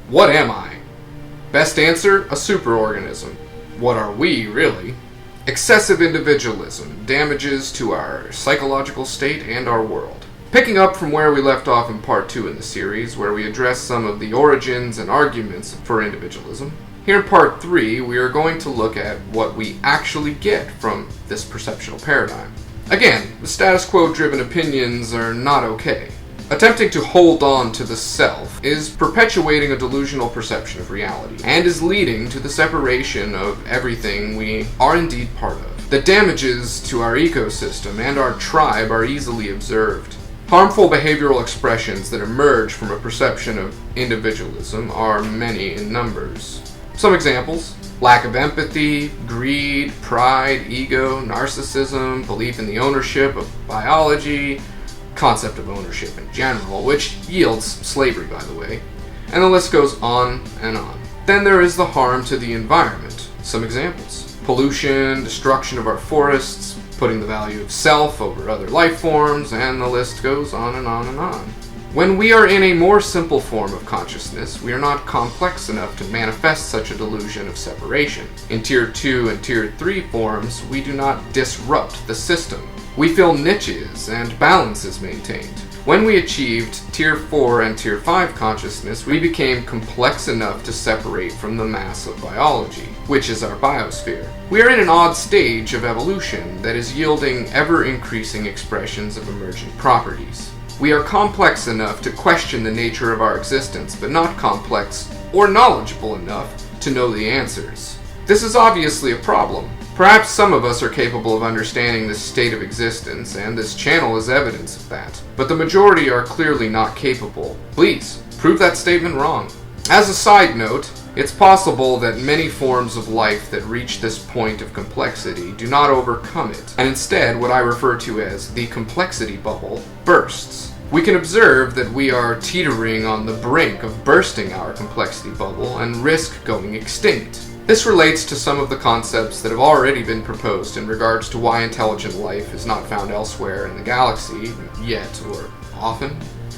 What am I? Best answer, a superorganism. What are we, really? Excessive individualism, damages to our psychological state and our world. Picking up from where we left off in part 2 in the series, where we address some of the origins and arguments for individualism, here in part 3 we are going to look at what we actually get from this perceptual paradigm. Again, the status quo driven opinions are not okay. Attempting to hold on to the self is perpetuating a delusional perception of reality, and is leading to the separation of everything we are indeed part of. The damages to our ecosystem and our tribe are easily observed. Harmful behavioral expressions that emerge from a perception of individualism are many in numbers. Some examples: lack of empathy, greed, pride, ego, narcissism, belief in the ownership of biology, concept of ownership in general, which yields slavery, by the way, and the list goes on and on. Then there is the harm to the environment. Some examples: pollution, destruction of our forests, putting the value of self over other life forms, and the list goes on and on and on. When we are in a more simple form of consciousness, we are not complex enough to manifest such a delusion of separation. In Tier 2 and Tier 3 forms, we do not disrupt the system. We fill niches and balance is maintained. When we achieved Tier 4 and Tier 5 consciousness, we became complex enough to separate from the mass of biology, which is our biosphere. We are in an odd stage of evolution that is yielding ever-increasing expressions of emergent properties. We are complex enough to question the nature of our existence, but not complex or knowledgeable enough to know the answers. This is obviously a problem. Perhaps some of us are capable of understanding this state of existence, and this channel is evidence of that. But the majority are clearly not capable. Please, prove that statement wrong. As a side note, it's possible that many forms of life that reach this point of complexity do not overcome it, and instead what I refer to as the complexity bubble bursts. We can observe that we are teetering on the brink of bursting our complexity bubble and risk going extinct. This relates to some of the concepts that have already been proposed in regards to why intelligent life is not found elsewhere in the galaxy, yet or often.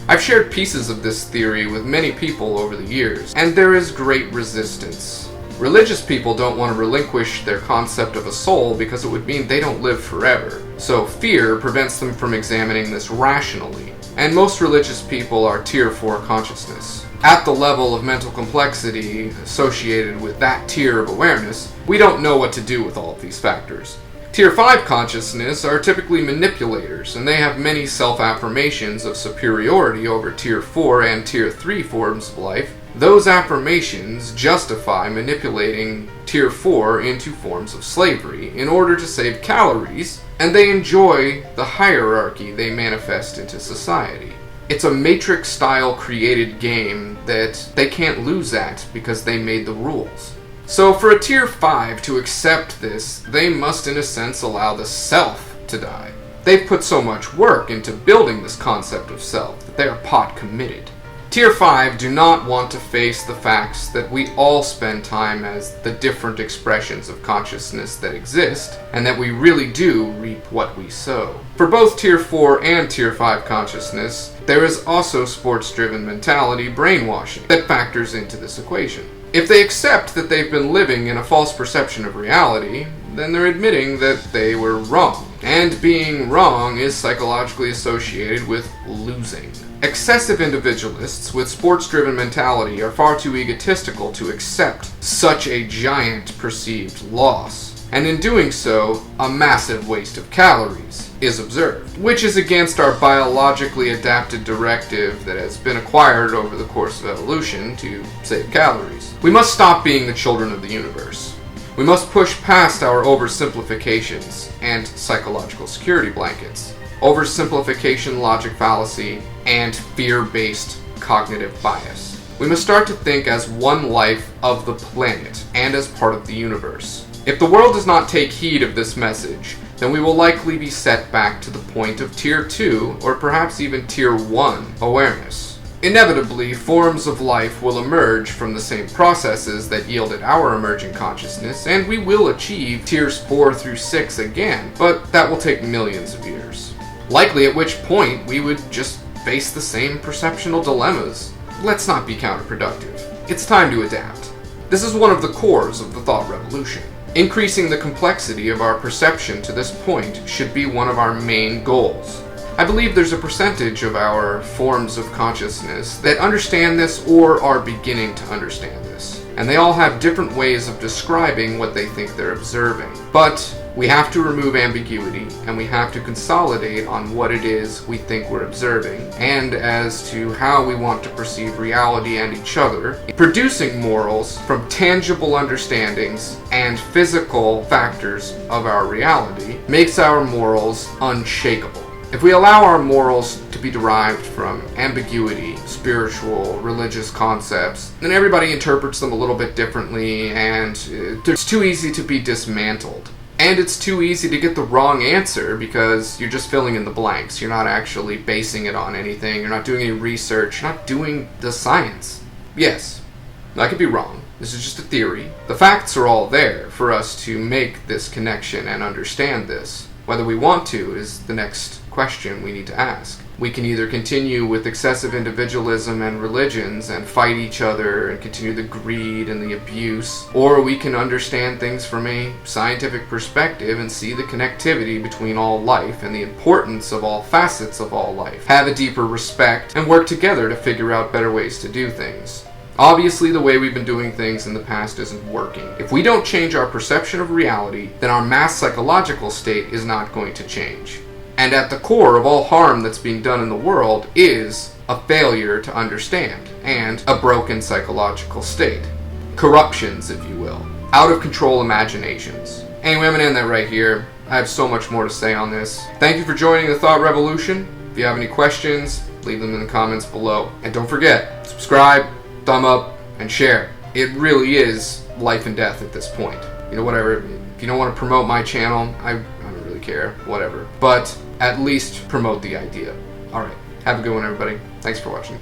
I've shared pieces of this theory with many people over the years, and there is great resistance. Religious people don't want to relinquish their concept of a soul because it would mean they don't live forever, so fear prevents them from examining this rationally. And most religious people are Tier 4 consciousness. At the level of mental complexity associated with that tier of awareness, we don't know what to do with all of these factors. Tier 5 consciousness are typically manipulators, and they have many self-affirmations of superiority over Tier 4 and Tier 3 forms of life. Those affirmations justify manipulating Tier 4 into forms of slavery in order to save calories, and they enjoy the hierarchy they manifest into society. It's a Matrix-style created game that they can't lose at because they made the rules. So for a Tier 5 to accept this, they must in a sense allow the self to die. They've put so much work into building this concept of self that they are pot committed. Tier 5 do not want to face the facts that we all spend time as the different expressions of consciousness that exist, and that we really do reap what we sow. For both Tier 4 and Tier 5 consciousness, there is also sports-driven mentality brainwashing that factors into this equation. If they accept that they've been living in a false perception of reality, then they're admitting that they were wrong. And being wrong is psychologically associated with losing. Excessive individualists with sports-driven mentality are far too egotistical to accept such a giant perceived loss. And in doing so, a massive waste of calories is observed, which is against our biologically adapted directive that has been acquired over the course of evolution to save calories. We must stop being the children of the universe. We must push past our oversimplifications and psychological security blankets, oversimplification logic fallacy, and fear-based cognitive bias. We must start to think as one life of the planet and as part of the universe. If the world does not take heed of this message, then we will likely be set back to the point of Tier 2 or perhaps even Tier 1 awareness. Inevitably, forms of life will emerge from the same processes that yielded our emerging consciousness, and we will achieve Tiers 4 through 6 again, but that will take millions of years. Likely at which point we would just face the same perceptual dilemmas. Let's not be counterproductive. It's time to adapt. This is one of the cores of the thought revolution. Increasing the complexity of our perception to this point should be one of our main goals. I believe there's a percentage of our forms of consciousness that understand this or are beginning to understand this. And they all have different ways of describing what they think they're observing. But we have to remove ambiguity, and we have to consolidate on what it is we think we're observing, and as to how we want to perceive reality and each other. Producing morals from tangible understandings and physical factors of our reality makes our morals unshakable. If we allow our morals to be derived from ambiguity, spiritual, religious concepts, then everybody interprets them a little bit differently, and it's too easy to be dismantled. And it's too easy to get the wrong answer because you're just filling in the blanks. You're not actually basing it on anything. You're not doing any research. You're not doing the science. Yes, I could be wrong. This is just a theory. The facts are all there for us to make this connection and understand this. Whether we want to is the next question we need to ask. We can either continue with excessive individualism and religions and fight each other and continue the greed and the abuse, or we can understand things from a scientific perspective and see the connectivity between all life and the importance of all facets of all life, have a deeper respect, and work together to figure out better ways to do things. Obviously, the way we've been doing things in the past isn't working. If we don't change our perception of reality, then our mass psychological state is not going to change. And at the core of all harm that's being done in the world is a failure to understand and a broken psychological state. Corruptions, if you will. Out of control imaginations. Anyway, I'm going to end that right here. I have so much more to say on this. Thank you for joining the Thought Revolution. If you have any questions, leave them in the comments below. And don't forget, subscribe, thumb up, and share. It really is life and death at this point. You know, whatever. If you don't want to promote my channel, I don't really care. Whatever. But at least promote the idea. Alright. Have a good one, everybody. Thanks for watching.